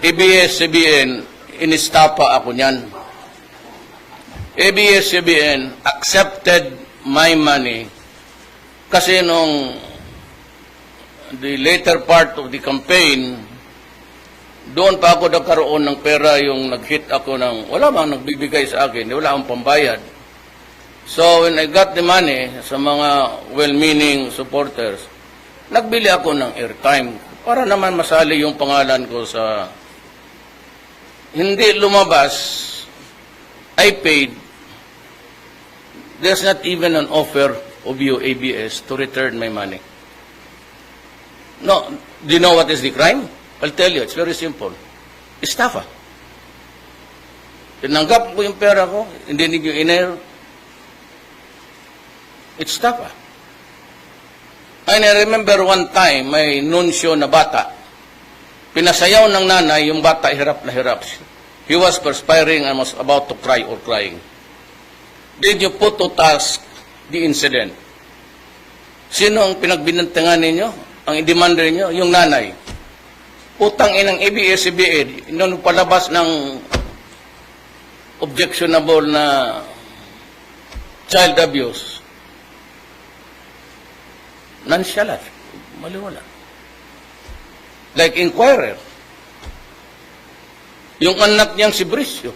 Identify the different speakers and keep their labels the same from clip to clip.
Speaker 1: ABS-CBN, inistapa ako niyan. ABS-CBN accepted my money kasi nung the later part of the campaign, doon pa ako nagkaroon ng pera, yung nag-hit ako ng, wala bang nagbibigay sa akin, wala akong pambayad. So when I got the money sa mga well-meaning supporters, nagbili ako ng airtime para naman masali yung pangalan ko sa, hindi lumabas, I paid. There's not even an offer of you, ABS, to return my money. No, do you know what is the crime? I'll tell you, it's very simple. Estafa. Tinanggap ko yung pera ko, hindi ninyo in-air. It's estafa. And I remember one time, may nunsyo na bata, pinasayaw ng nanay, yung bata hirap na hirap. He was perspiring and was about to cry or crying. Did you put to task the incident? Sino ang pinagbinantangan ninyo? Ang i-demander ninyo? Yung nanay. Utang inang ABS-CBN, nung palabas ng objectionable na child abuse, nonchalant, maliwala. Like Inquirer. Yung anak niyang si Bricio.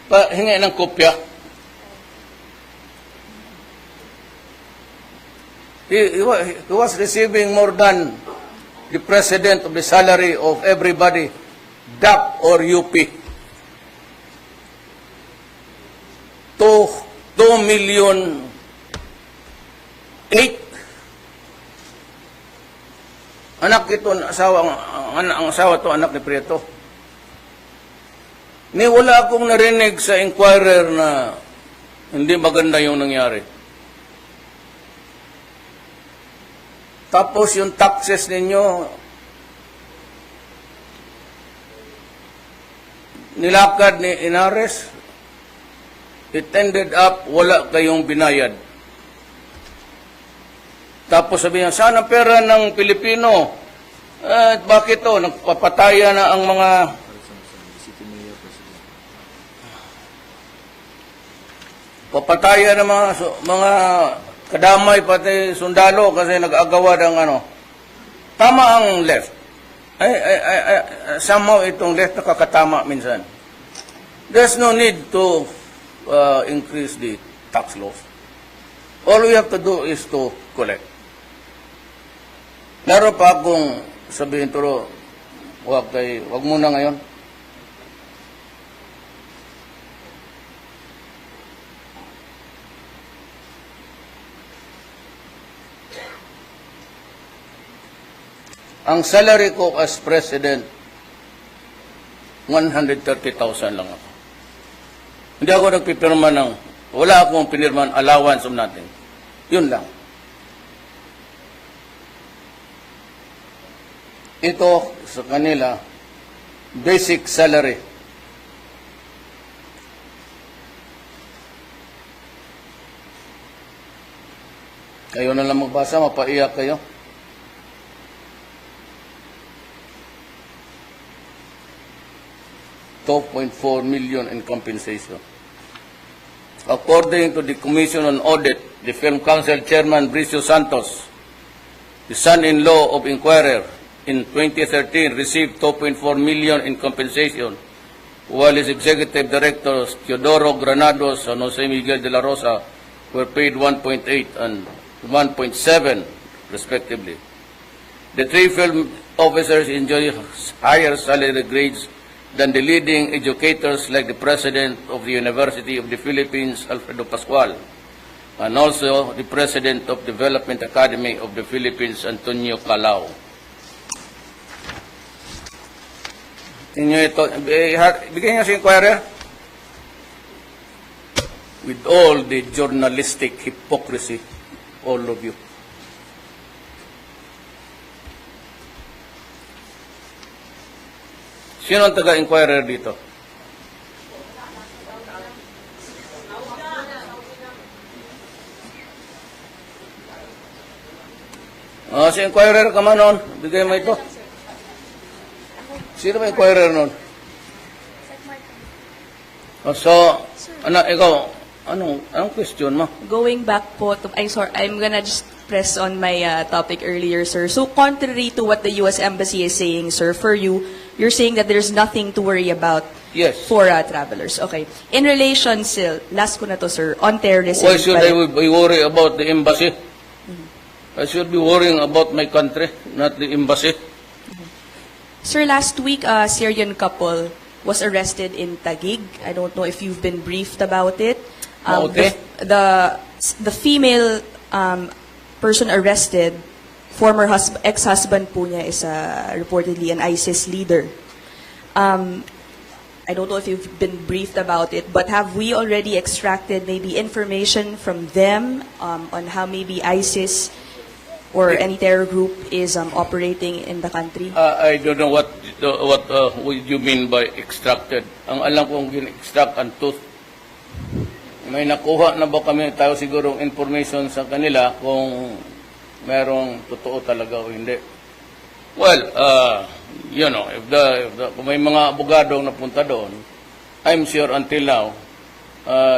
Speaker 1: Hingi ng kopya. He was receiving more than the president of the salary of everybody, DAP or UP. 2 million 8. Anak ito, ang asawa to, anak ni Prieto. Wala akong narinig sa Inquirer na hindi maganda yung nangyari. Tapos yung taxes ninyo, nilakad ni Inares, it ended up, wala kayong binayad. Tapos sabi niya, saan ang pera ng Pilipino? Bakit to? Nagpapataya na ang mga ng mga kadamay, pati sundalo, kasi nag-agawa ng ano. Tama ang left. Somehow itong left nakakatama minsan. There's no need to increase the tax laws. All we have to do is to collect. Laro pa akong sabihin, pero wag muna ngayon. Ang salary ko as president, 130,000 lang ako. Hindi ako nagpipirma ng, wala akong pinirman allowance of nothing. Yun lang. Ito sa kanila, basic salary. Kayo na lang magbasa, mapaiyak kayo. $2.4 million in compensation. According to the Commission on Audit, the Film Council Chairman Bricio Santos, the son-in-law of Inquirer, in 2013 received $2.4 million in compensation, while his executive directors, Teodoro Granados and Jose Miguel de la Rosa, were paid 1.8 and 1.7, respectively. The three film officers enjoy higher salary grades than the leading educators like the President of the University of the Philippines, Alfredo Pascual, and also the President of Development Academy of the Philippines, Antonio Calao. Inyo ito, bigyan niyo sa Inquirer. With all the journalistic hypocrisy, all of you. Sino ang taga-Inquirer dito? Si Inquirer ka man noon, bigay mo ito. Sino ba inquirer nun? Oh, so, ikaw, anong question mo?
Speaker 2: Going back po to, I'm gonna just press on my topic earlier, sir. So contrary to what the U.S. Embassy is saying, sir, for you, you're saying that there's nothing to worry about
Speaker 1: Yes.
Speaker 2: for travelers. Okay. In relation still, last ko na to, sir, on terrorism.
Speaker 1: Why should I be worried about the embassy? I should be worrying about my country, not the embassy.
Speaker 2: Sir, last week, a Syrian couple was arrested in Taguig. I don't know if you've been briefed about it.
Speaker 1: Okay.
Speaker 2: The female person arrested, former ex-husband po niya is reportedly an ISIS leader. I don't know if you've been briefed about it, but have we already extracted maybe information from them on how maybe ISIS or any terror group is operating in the country?
Speaker 1: I don't know what you mean by extracted. Ang alam kong gin-extract ang tooth. May nakuha na ba kami tayo siguro information sa kanila kung merong totoo talaga o hindi? Well, if kung may mga abogadong napunta doon, I'm sure until now,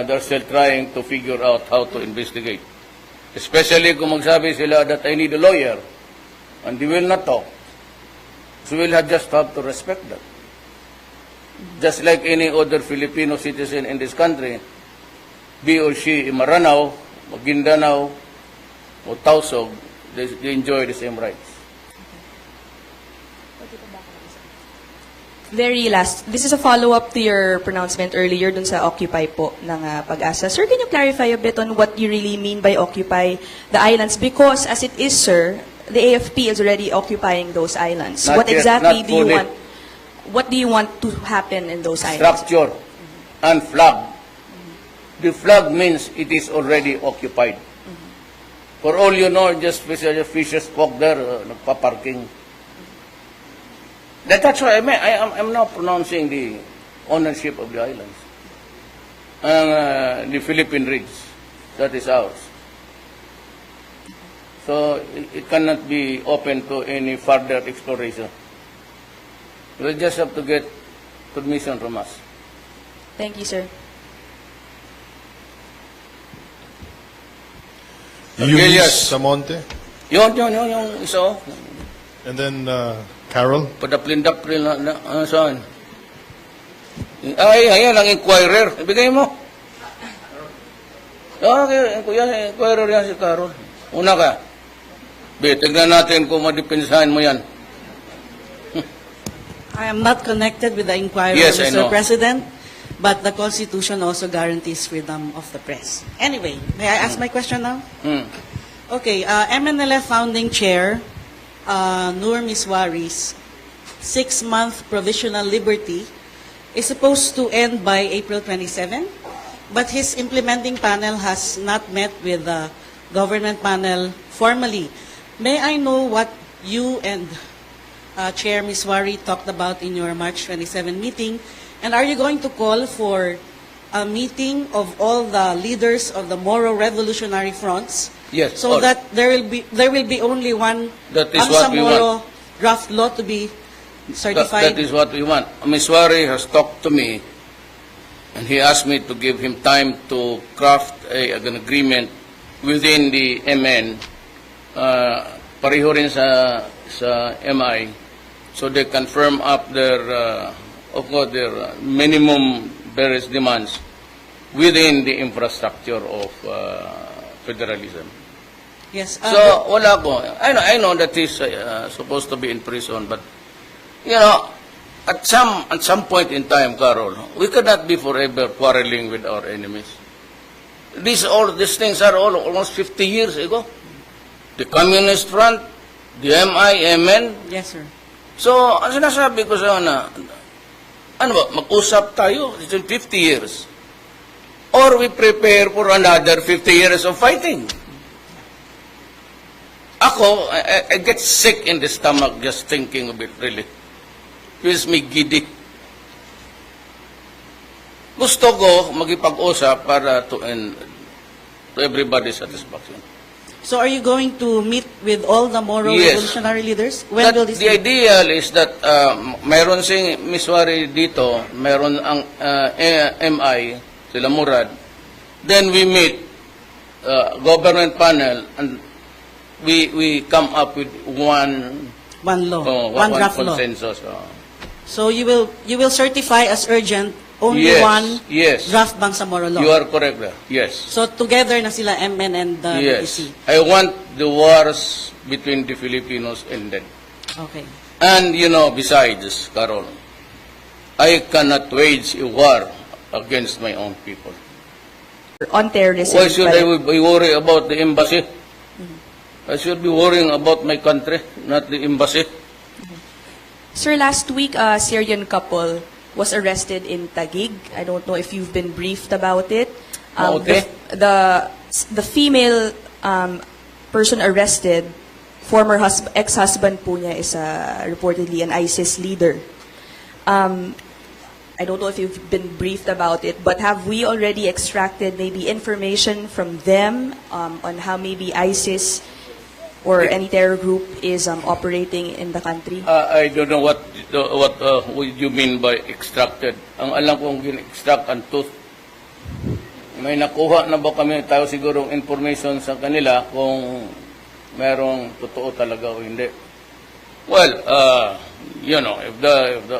Speaker 1: they're still trying to figure out how to investigate. Especially kung magsabi sila that I need a lawyer, and they will not talk. So we'll just have to respect that. Just like any other Filipino citizen in this country, be or she in Maranao, Maguindanao, or Tausog, they enjoy the same rights.
Speaker 2: Very last, this is a follow-up to your pronouncement earlier dun sa Occupy po ng Pag-asa. Sir, can you clarify a bit on what you really mean by Occupy the islands? Because as it is, sir, the AFP is already occupying those islands.
Speaker 1: Not
Speaker 2: What
Speaker 1: yet,
Speaker 2: exactly
Speaker 1: not
Speaker 2: do you
Speaker 1: fully.
Speaker 2: want? What do you want to happen in those islands?
Speaker 1: Structure and flag. The flag means it is already occupied. For all you know, just fishers walk there, nagpa-parking. That's why I'm not pronouncing the ownership of the islands. The Philippine rigs, that is ours. So it cannot be open to any further exploration. We'll just have to get permission from us.
Speaker 2: Thank you, sir.
Speaker 1: Yes.
Speaker 3: Samonte,
Speaker 1: Yung isa, oh.
Speaker 3: and then Carol.
Speaker 1: Padaplin-daplin na saan? Ay, ayan ang inquirer. Ibigay mo. Okay, kuya, inquirer yan si Carol. Una ka. Tignan natin kung madipensahan mo yan.
Speaker 4: I am not connected with the inquiry,
Speaker 1: Yes, I know.
Speaker 4: Mr. President, but the Constitution also guarantees freedom of the press. Anyway, may I ask my question now? Okay, MNLF founding chair, Nur Miswari's 6-month provisional liberty is supposed to end by April 27, but his implementing panel has not met with the government panel formally. May I know what you and Chair Miswari talked about in your March 27 meeting, and are you going to call for a meeting of all the leaders of the Moro Revolutionary Fronts?
Speaker 1: Yes.
Speaker 4: So that there will be only one
Speaker 1: That is what we
Speaker 4: Moro draft law to be certified.
Speaker 1: That is what we want. Miswari has talked to me, and he asked me to give him time to craft an agreement within the MN, pareho rin sa MI, so they can firm up their minimum various demands within the infrastructure of federalism.
Speaker 4: Yes.
Speaker 1: So, wala ko. I know that he's supposed to be in prison, but, at some point in time, Carol, we cannot be forever quarreling with our enemies. These things are all almost 50 years ago. The Communist Front, the MI, MN.
Speaker 4: Yes, sir.
Speaker 1: So, ang sinasabi ko sa mag-usap tayo, it's in 50 years. Or we prepare for another 50 years of fighting. Ako, I get sick in the stomach just thinking of it, really. Feels me giddy. Gusto ko magipag-usap para to everybody's satisfaction.
Speaker 4: So are you going to meet with all the Moro
Speaker 1: Yes.
Speaker 4: revolutionary leaders? When will this
Speaker 1: The
Speaker 4: be?
Speaker 1: ideal is that mayroon sing miswari dito, mayroon ang MI, sila Murad. Then we meet government panel and we come up with one
Speaker 4: One law, one draft law.
Speaker 1: consensus.
Speaker 4: So you will certify as urgent only
Speaker 1: Yes,
Speaker 4: one
Speaker 1: yes.
Speaker 4: draft Bangsamoro law.
Speaker 1: You are correct there. Yes.
Speaker 4: So together na sila MN and the
Speaker 1: Yes.
Speaker 4: BPC.
Speaker 1: I want the wars between the Filipinos ended.
Speaker 4: Okay.
Speaker 1: And besides, Carol, I cannot wage a war against my own people.
Speaker 2: On terrorism.
Speaker 1: Why should I be worried about the embassy? I should be worrying about my country, not the embassy.
Speaker 2: Sir, last week, a Syrian couple was arrested in Taguig. I don't know if you've been briefed about it.
Speaker 1: Okay.
Speaker 2: The female person arrested, former ex-husband po niya is reportedly an ISIS leader. I don't know if you've been briefed about it, but have we already extracted maybe information from them on how maybe ISIS or any terror group is operating in the country?
Speaker 1: I don't know what you mean by extracted. Ang alam kong gin-extract ang tooth. May nakuha na ba kami tayo sigurong information sa kanila kung merong totoo talaga o hindi? Well, if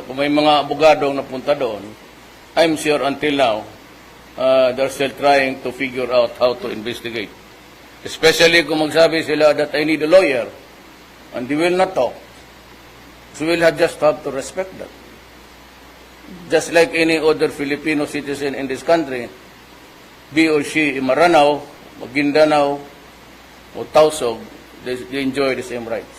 Speaker 1: kung may mga abogadong napunta doon, I'm sure until now, they're still trying to figure out how to investigate. Especially kung magsabi sila that I need a lawyer, and they will not talk. So we'll just have to respect that. Just like any other Filipino citizen in this country, be or she in Maranao, Maguindanao, or Tausog, they enjoy the same rights.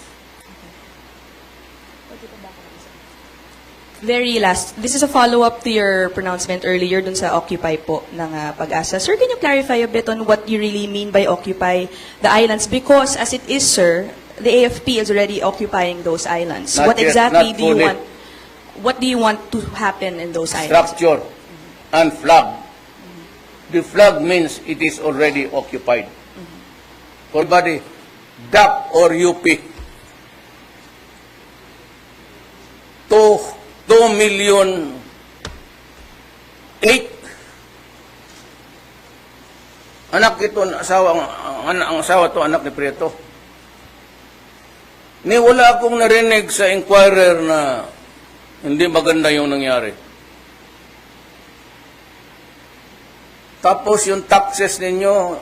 Speaker 2: Very last, this is a follow-up to your pronouncement earlier dun sa Occupy po ng Pag-asa. Sir, can you clarify a bit on what you really mean by Occupy the islands? Because as it is, sir, the AFP is already occupying those islands.
Speaker 1: Not
Speaker 2: What
Speaker 1: yet,
Speaker 2: exactly
Speaker 1: not
Speaker 2: do you
Speaker 1: fully.
Speaker 2: want? What do you want to happen in those islands?
Speaker 1: Structure and flag. The flag means it is already occupied. Everybody, DAP or UP. 2 million 8 anak ito ang asawa to anak ni Prieto. Ni wala akong narinig sa Inquirer na hindi maganda yung nangyari. Tapos yung taxes ninyo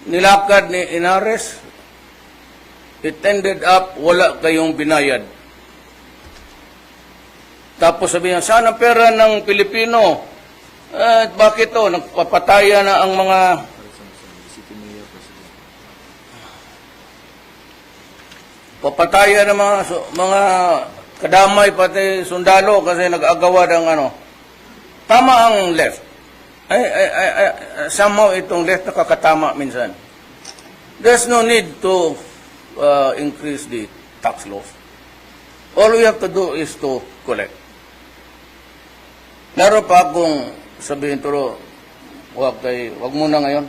Speaker 1: nilakad ni Inares. It ended up, wala kayong binayad. Tapos sabihin, saan ang pera ng Pilipino? Bakit to? Nagpapataya na ang mga... Papataya na mga kadamay, pati sundalo, kasi nag-agawa ng ano. Tama ang left. Somehow itong left nakakatama minsan. There's no need to increase the tax laws. All we have to do is to collect. Meron pa akong sabihin, pero wag muna ngayon.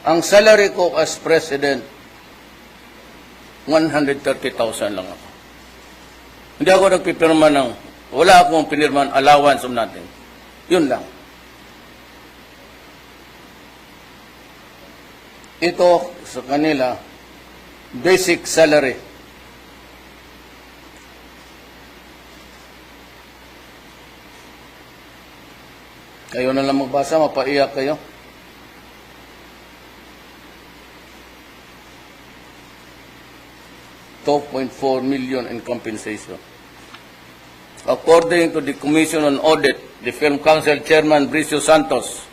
Speaker 1: Ang salary ko as president, 130,000 lang ako. Hindi ako nagpipirma wala akong pinirman allowance of nothing. Yun lang. Ito sa kanila, basic salary. Kayo na lang magbasa, mapaiyak kayo. $2.4 million in compensation. According to the Commission on Audit, the Film Council Chairman Bricio Santos,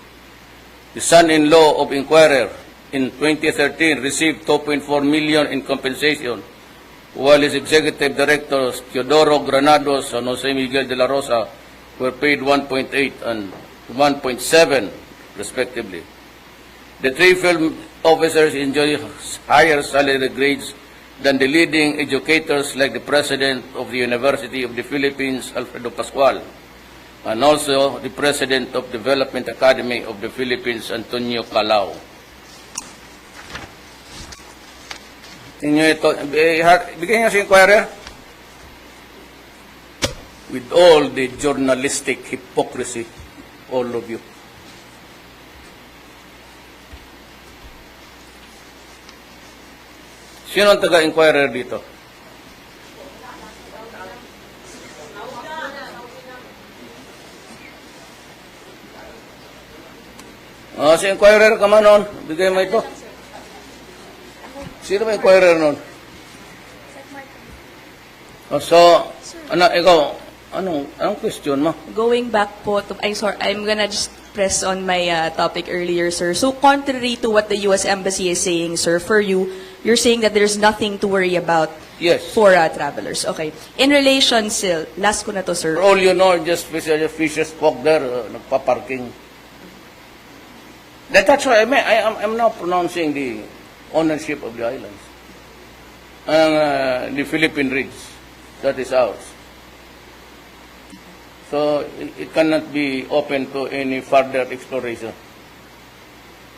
Speaker 1: the son-in-law of Inquirer, in 2013 received $2.4 million in compensation, while his executive directors, Teodoro Granados and Jose Miguel de la Rosa, were paid 1.8 and 1.7, respectively. The three film officers enjoy higher salary grades than the leading educators like the President of the University of the Philippines, Alfredo Pascual, and also the President of Development Academy of the Philippines, Antonio Calao. Tingnan ito, bigyan niyo sa inquirer. With all the journalistic hypocrisy, all of you. Sino ang taga-inquirer dito? Si inquirer ka man noon, bigay mo ito. Sino ba inquirer noon? So, ikaw, anong question mo?
Speaker 2: Going back po to, I'm gonna just press on my topic earlier, sir. So contrary to what the U.S. Embassy is saying, sir, for you, you're saying that there's nothing to worry about
Speaker 1: Yes.
Speaker 2: for travelers. Okay. In relation still, last ko na to, sir.
Speaker 1: For all you know, just fishes spoke there, nagpa-parking. That's why I'm now pronouncing the ownership of the islands. The Philippine Reeds, that is ours. So it cannot be open to any further exploration.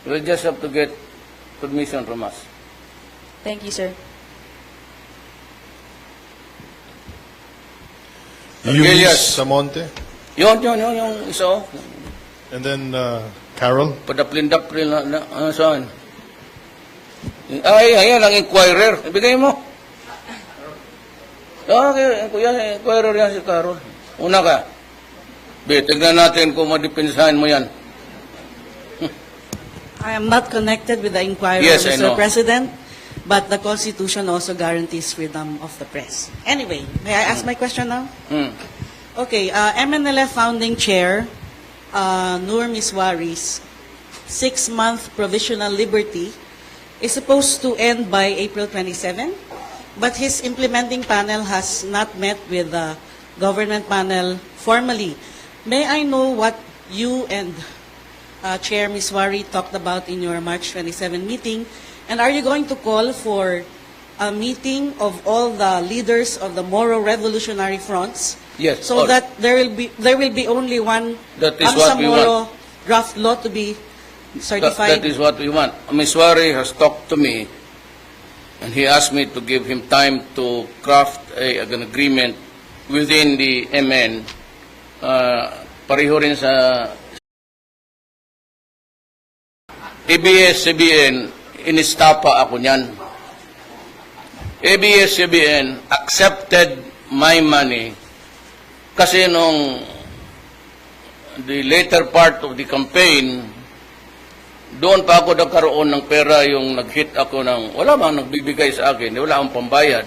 Speaker 1: We'll just have to get permission from us.
Speaker 2: Thank you, sir.
Speaker 3: Luis Samonte,
Speaker 1: Yung isa, oh.
Speaker 3: and then Carol.
Speaker 1: Padaplin-daplin saan? Ay, ayan, ang inquirer. Ibigay mo. Okay, kuya, inquirer yan si Carol. Una ka. Tignan natin kung madipensahan mo yan.
Speaker 4: I am not connected with the inquiry,
Speaker 1: Yes, I
Speaker 4: Mr.
Speaker 1: know.
Speaker 4: President, but the Constitution also guarantees freedom of the press. Anyway, may I ask my question now? Okay, MNLF founding chair, Nur Miswari's 6-month provisional liberty is supposed to end by April 27, but his implementing panel has not met with the government panel formally. May I know what you and Chair Miswari talked about in your March 27 meeting, and are you going to call for a meeting of all the leaders of the Moro Revolutionary Fronts?
Speaker 1: Yes,
Speaker 4: So
Speaker 1: all.
Speaker 4: that there will be only one
Speaker 1: That is what we
Speaker 4: Moro draft law to be certified.
Speaker 1: That is what we want. Miswari has talked to me, and he asked me to give him time to craft an agreement within the MN. Pareho rin sa ABS-CBN, inistapa ako niyan. ABS-CBN accepted my money kasi nung the later part of the campaign, doon pa ako nagkaroon ng pera, yung nag-hit ako ng, wala bang nagbibigay sa akin, wala akong pambayad.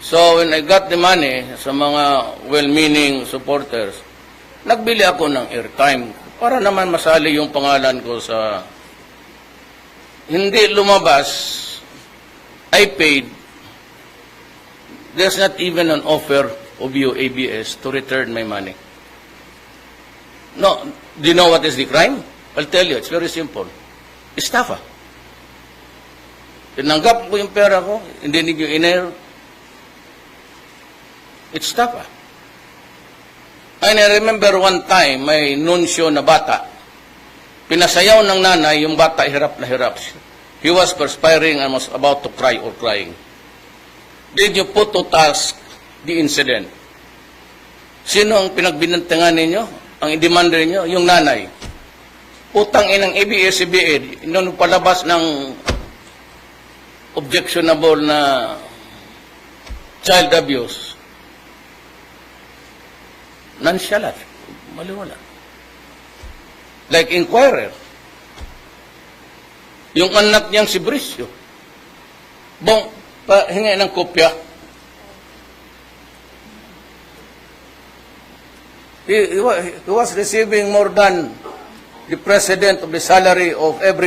Speaker 1: So when I got the money sa mga well-meaning supporters, nagbili ako ng airtime para naman masali yung pangalan ko sa hindi lumabas. I paid. There's not even an offer of you, ABS, to return my money. No, do you know what is the crime? I'll tell you, it's very simple. Estafa. Tinanggap ko yung pera ko, hindi ninyo in-air. It's estafa. And I remember one time, may nunsyo na bata, pinasayaw ng nanay, yung bata hirap na hirap. He was perspiring and was about to cry or crying. Did you put to task the incident? Sino ang pinagbinantangan ninyo? Ang i-demand ninyo? Yung nanay. Putang inang ABS-CBN, nung palabas ng objectionable na child abuse, nonchalant, maliwala. Like inquirer. Yung anak niyang si Bricio. Hingi ng kopya. He was receiving more than the president of the salary of every